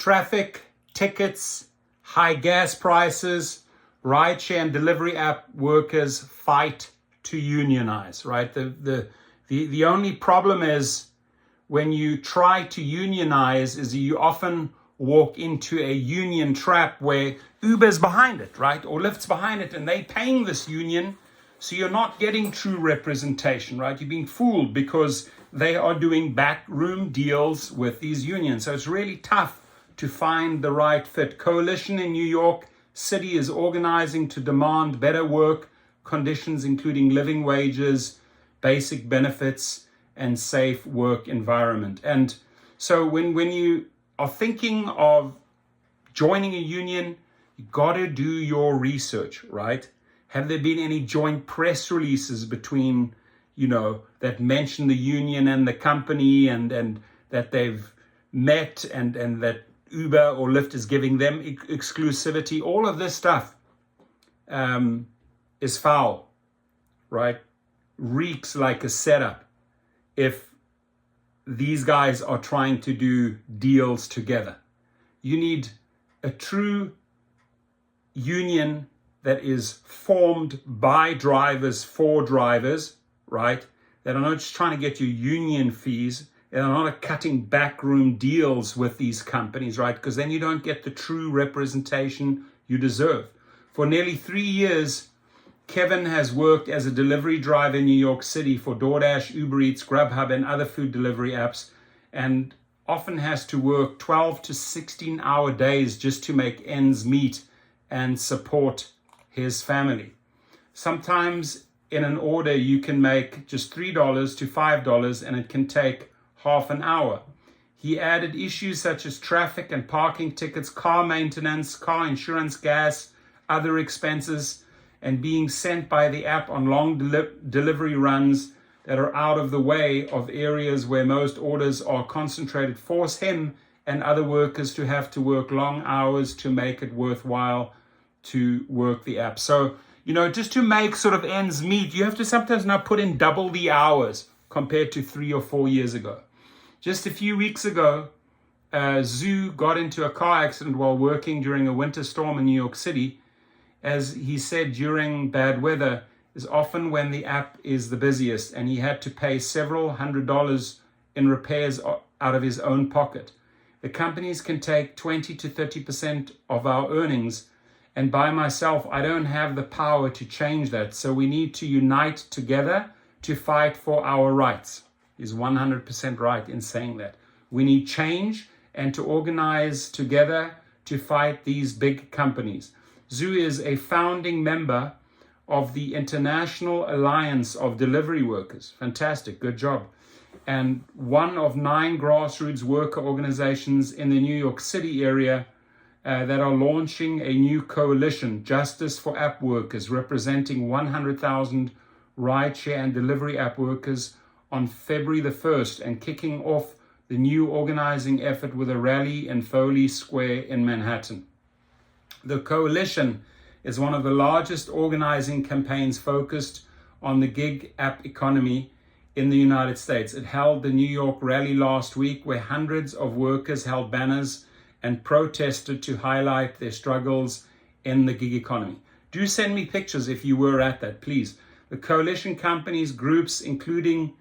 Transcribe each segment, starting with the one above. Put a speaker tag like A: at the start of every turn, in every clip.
A: traffic, tickets, high gas prices, rideshare and delivery app workers fight to unionize, right? The only problem is when you try to unionize is you often walk into a union trap where Uber's behind it, right? Or Lyft's behind it, and they're paying this union. So you're not getting true representation, right? You're being fooled because they are doing backroom deals with these unions. So it's really tough to find the right fit. Coalition in New York City is organizing to demand better work conditions, including living wages, basic benefits, and safe work environment. And so when you are thinking of joining a union, you got to do your research, right? Have there been any joint press releases between, that mention the union and the company and that they've met and that Uber or Lyft is giving them exclusivity? All of this stuff is foul, right? Reeks like a setup if these guys are trying to do deals together. You need a true union that is formed by drivers for drivers, right? That are not just trying to get you union fees, and are not cutting backroom deals with these companies, right? Because then you don't get the true representation you deserve. For nearly 3 years, Kevin has worked as a delivery driver in New York City for DoorDash, Uber Eats, Grubhub, and other food delivery apps, and often has to work 12 to 16-hour days just to make ends meet and support his family. Sometimes in an order you can make just $3 to $5 and it can take half an hour. He added issues such as traffic and parking tickets, car maintenance, car insurance, gas, other expenses, and being sent by the app on long delivery runs that are out of the way of areas where most orders are concentrated, force him and other workers to have to work long hours to make it worthwhile to work the app. So, just to make sort of ends meet, you have to sometimes now put in double the hours compared to 3 or 4 years ago. Just a few weeks ago, Zoo got into a car accident while working during a winter storm in New York City. As he said, during bad weather is often when the app is the busiest, and he had to pay several $100s in repairs out of his own pocket. The companies can take 20 to 30% of our earnings, and by myself, I don't have the power to change that. So we need to unite together to fight for our rights. He's 100% right in saying that. We need change and to organize together to fight these big companies. Zoo is a founding member of the International Alliance of Delivery Workers. Fantastic, good job. And one of 9 grassroots worker organizations in the New York City area that are launching a new coalition, Justice for App Workers, representing 100,000 rideshare and delivery app workers on February the 1st, and kicking off the new organizing effort with a rally in Foley Square in Manhattan. The coalition is one of the largest organizing campaigns focused on the gig app economy in the United States. It held the New York rally last week, where hundreds of workers held banners and protested to highlight their struggles in the gig economy. Do send me pictures if you were at that, please. The coalition companies, groups, including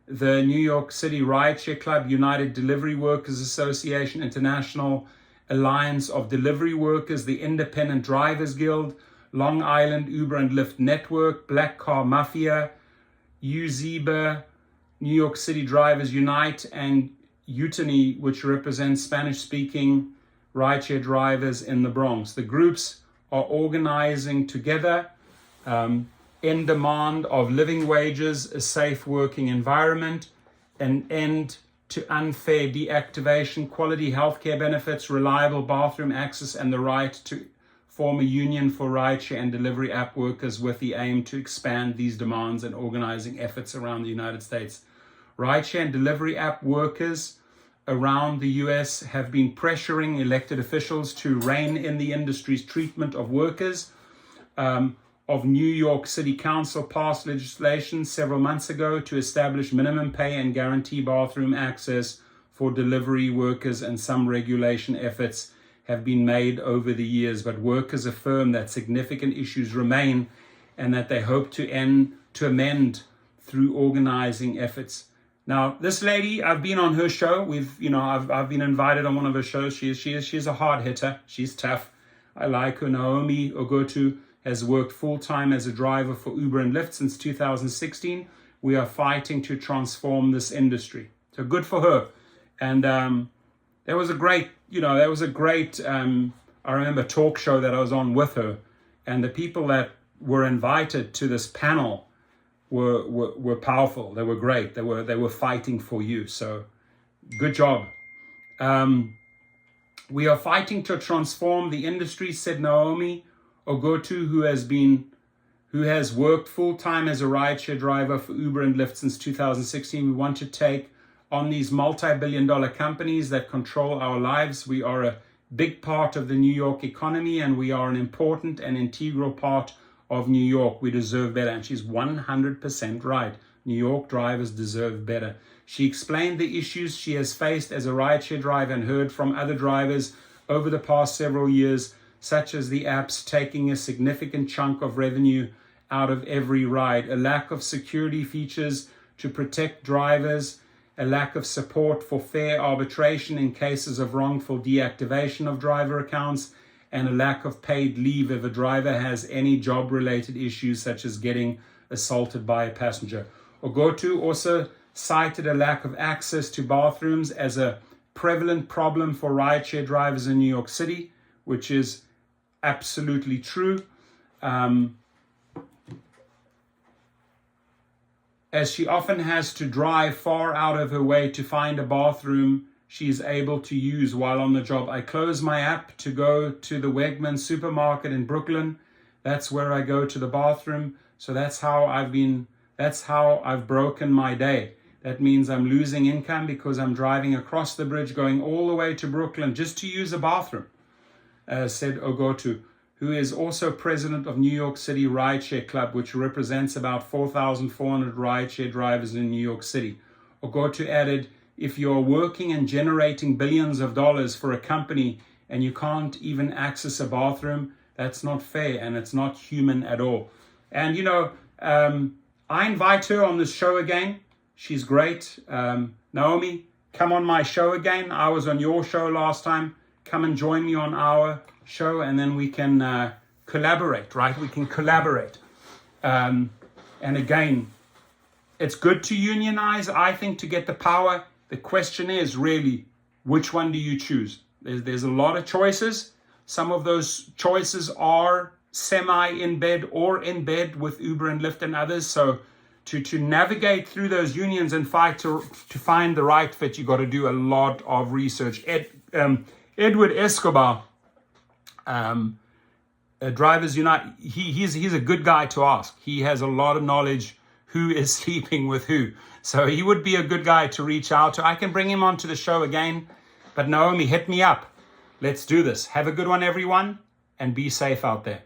A: the New York City Rideshare Club, United Delivery Workers Association, International Alliance of Delivery Workers, the Independent Drivers Guild, Long Island Uber and Lyft Network, Black Car Mafia, UZIBA, New York City Drivers Unite, and UTANY, which represents Spanish-speaking rideshare drivers in the Bronx. The groups are organizing together in demand of living wages, a safe working environment, an end to unfair deactivation, quality healthcare benefits, reliable bathroom access, and the right to form a union for rideshare and delivery app workers, with the aim to expand these demands and organizing efforts around the United States. Rideshare and delivery app workers around the US have been pressuring elected officials to rein in the industry's treatment of workers. Of New York City Council passed legislation several months ago to establish minimum pay and guarantee bathroom access for delivery workers, and some regulation efforts have been made over the years, but workers affirm that significant issues remain and that they hope to amend through organizing efforts. Now, this lady, I've been on her show. I've been invited on one of her shows. She's a hard hitter. She's tough. I like her. Naomi Ogotu has worked full-time as a driver for Uber and Lyft since 2016. We are fighting to transform this industry. So good for her. And there was a great, I remember talk show that I was on with her, and the people that were invited to this panel were powerful. They were great. They were fighting for you. So good job. We are fighting to transform the industry, said Naomi Ogotu, who has worked full-time as a rideshare driver for Uber and Lyft since 2016. We want to take on these multi-billion-dollar companies that control our lives. We are a big part of the New York economy, and we are an important and integral part of New York. We deserve better. And she's 100% right. New York drivers deserve better. She explained the issues she has faced as a rideshare driver and heard from other drivers over the past several years, such as the apps taking a significant chunk of revenue out of every ride, a lack of security features to protect drivers, a lack of support for fair arbitration in cases of wrongful deactivation of driver accounts, and a lack of paid leave if a driver has any job-related issues such as getting assaulted by a passenger. Ogotu also cited a lack of access to bathrooms as a prevalent problem for rideshare drivers in New York City, which is absolutely true. As she often has to drive far out of her way to find a bathroom she is able to use while on the job. I close my app to go to the Wegmans supermarket in Brooklyn. That's where I go to the bathroom. So that's how I've broken my day. That means I'm losing income because I'm driving across the bridge, going all the way to Brooklyn just to use a bathroom, said Ogotu, who is also president of New York City Rideshare Club, which represents about 4,400 rideshare drivers in New York City. Ogotu added, if you're working and generating billions of dollars for a company and you can't even access a bathroom, that's not fair and it's not human at all. And, I invite her on this show again. She's great. Naomi, come on my show again. I was on your show last time. Come and join me on our show, and then we can collaborate, right? We can collaborate. And again, it's good to unionize, I think, to get the power. The question is really, which one do you choose? There's a lot of choices. Some of those choices are semi-in bed or in bed with Uber and Lyft and others. So to navigate through those unions and fight to find the right fit, you got to do a lot of research. Edward Escobar, Drivers Unite, he's a good guy to ask. He has a lot of knowledge who is sleeping with who. So he would be a good guy to reach out to. I can bring him onto the show again. But Naomi, hit me up. Let's do this. Have a good one, everyone, and be safe out there.